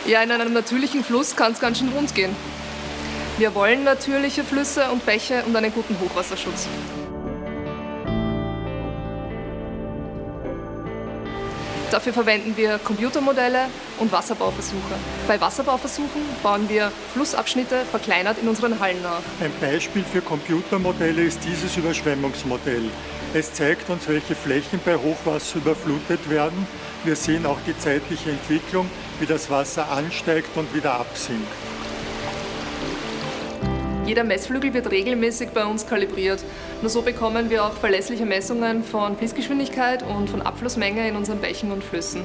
Ja, in einem natürlichen Fluss kann es ganz schön rund gehen. Wir wollen natürliche Flüsse und Bäche und einen guten Hochwasserschutz. Dafür verwenden wir Computermodelle und Wasserbauversuche. Bei Wasserbauversuchen bauen wir Flussabschnitte verkleinert in unseren Hallen nach. Ein Beispiel für Computermodelle ist dieses Überschwemmungsmodell. Es zeigt uns, welche Flächen bei Hochwasser überflutet werden. Wir sehen auch die zeitliche Entwicklung, wie das Wasser ansteigt und wieder absinkt. Jeder Messflügel wird regelmäßig bei uns kalibriert. Nur so bekommen wir auch verlässliche Messungen von Fließgeschwindigkeit und von Abflussmenge in unseren Bächen und Flüssen.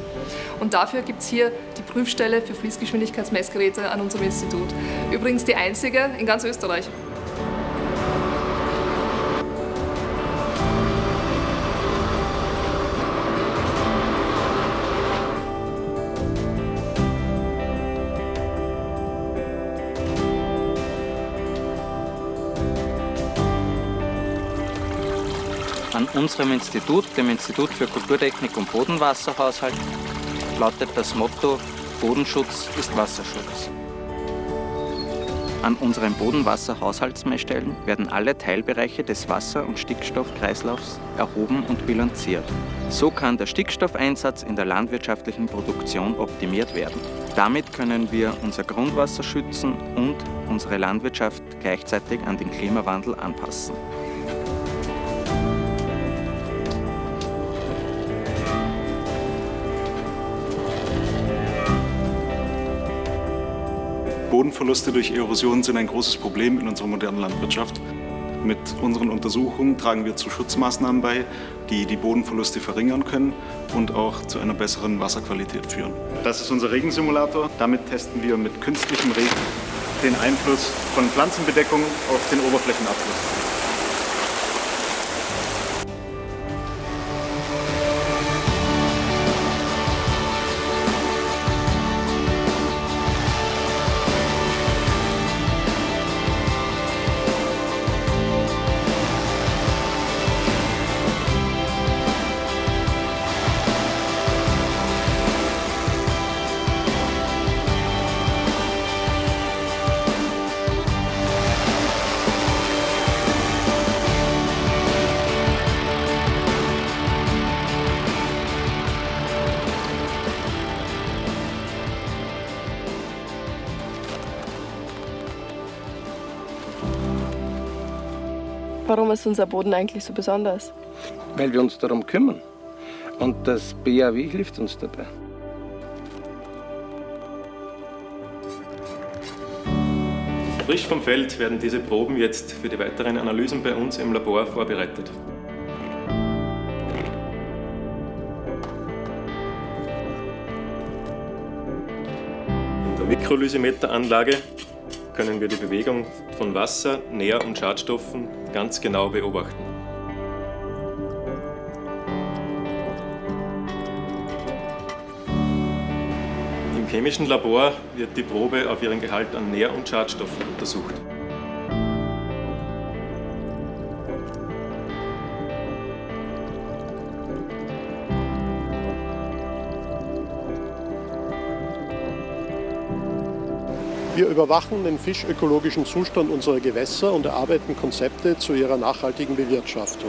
Und dafür gibt es hier die Prüfstelle für Fließgeschwindigkeitsmessgeräte an unserem Institut. Übrigens die einzige in ganz Österreich. An unserem Institut, dem Institut für Kulturtechnik und Bodenwasserhaushalt, lautet das Motto: Bodenschutz ist Wasserschutz. An unseren Bodenwasserhaushaltsmessstellen werden alle Teilbereiche des Wasser- und Stickstoffkreislaufs erhoben und bilanziert. So kann der Stickstoffeinsatz in der landwirtschaftlichen Produktion optimiert werden. Damit können wir unser Grundwasser schützen und unsere Landwirtschaft gleichzeitig an den Klimawandel anpassen. Bodenverluste durch Erosion sind ein großes Problem in unserer modernen Landwirtschaft. Mit unseren Untersuchungen tragen wir zu Schutzmaßnahmen bei, die die Bodenverluste verringern können und auch zu einer besseren Wasserqualität führen. Das ist unser Regensimulator. Damit testen wir mit künstlichem Regen den Einfluss von Pflanzenbedeckung auf den Oberflächenabfluss. Warum ist unser Boden eigentlich so besonders? Weil wir uns darum kümmern. Und das BAW hilft uns dabei. Frisch vom Feld werden diese Proben jetzt für die weiteren Analysen bei uns im Labor vorbereitet. In der Mikrolysimeteranlage können wir die Bewegung von Wasser, Nähr- und Schadstoffen ganz genau beobachten. Im chemischen Labor wird die Probe auf ihren Gehalt an Nähr- und Schadstoffen untersucht. Wir überwachen den fischökologischen Zustand unserer Gewässer und erarbeiten Konzepte zu ihrer nachhaltigen Bewirtschaftung.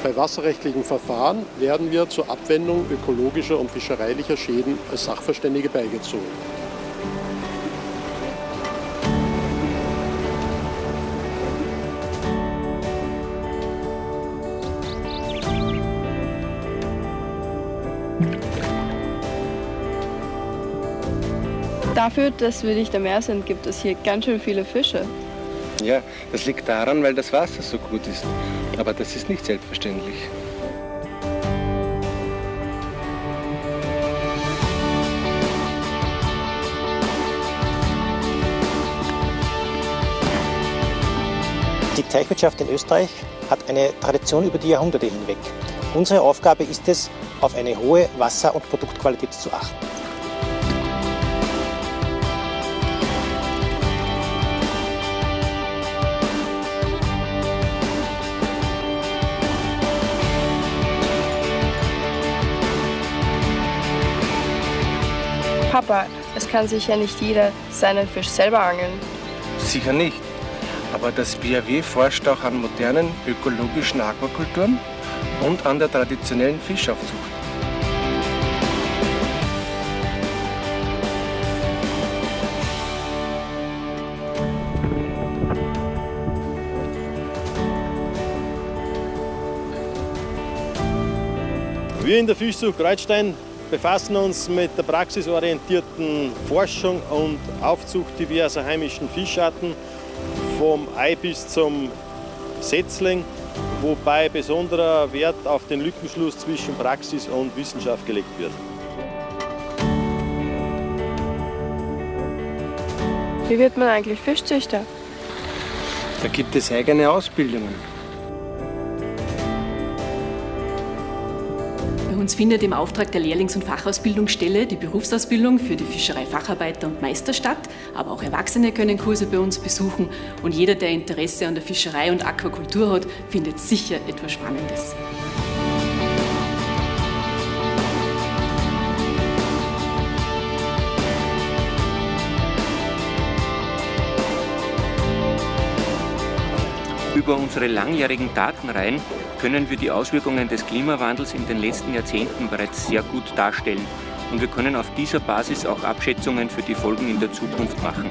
Bei wasserrechtlichen Verfahren werden wir zur Abwendung ökologischer und fischereilicher Schäden als Sachverständige beigezogen. Dafür, dass wir nicht am Meer sind, gibt es hier ganz schön viele Fische. Ja, das liegt daran, weil das Wasser so gut ist. Aber das ist nicht selbstverständlich. Die Teichwirtschaft in Österreich hat eine Tradition über die Jahrhunderte hinweg. Unsere Aufgabe ist es, auf eine hohe Wasser- und Produktqualität zu achten. Papa, Es kann sicher nicht jeder seinen Fisch selber angeln. Sicher nicht. Aber das BAW forscht auch an modernen ökologischen Aquakulturen und an der traditionellen Fischaufzucht. Wir in der Fischzucht Kreuzstein befassen uns mit der praxisorientierten Forschung und Aufzucht diverser heimischen Fischarten, vom Ei bis zum Setzling, wobei besonderer Wert auf den Lückenschluss zwischen Praxis und Wissenschaft gelegt wird. Wie wird man eigentlich Fischzüchter? Da gibt es eigene Ausbildungen. Bei uns findet im Auftrag der Lehrlings- und Fachausbildungsstelle die Berufsausbildung für die Fischereifacharbeiter und Meister statt. Aber auch Erwachsene können Kurse bei uns besuchen. Und jeder, der Interesse an der Fischerei und Aquakultur hat, findet sicher etwas Spannendes. Über unsere langjährigen Datenreihen können wir die Auswirkungen des Klimawandels in den letzten Jahrzehnten bereits sehr gut darstellen. Und wir können auf dieser Basis auch Abschätzungen für die Folgen in der Zukunft machen.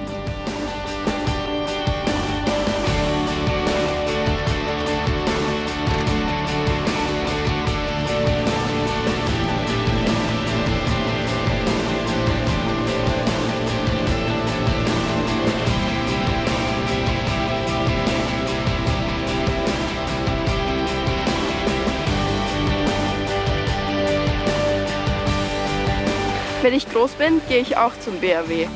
Wenn ich groß bin, gehe ich auch zum BAW.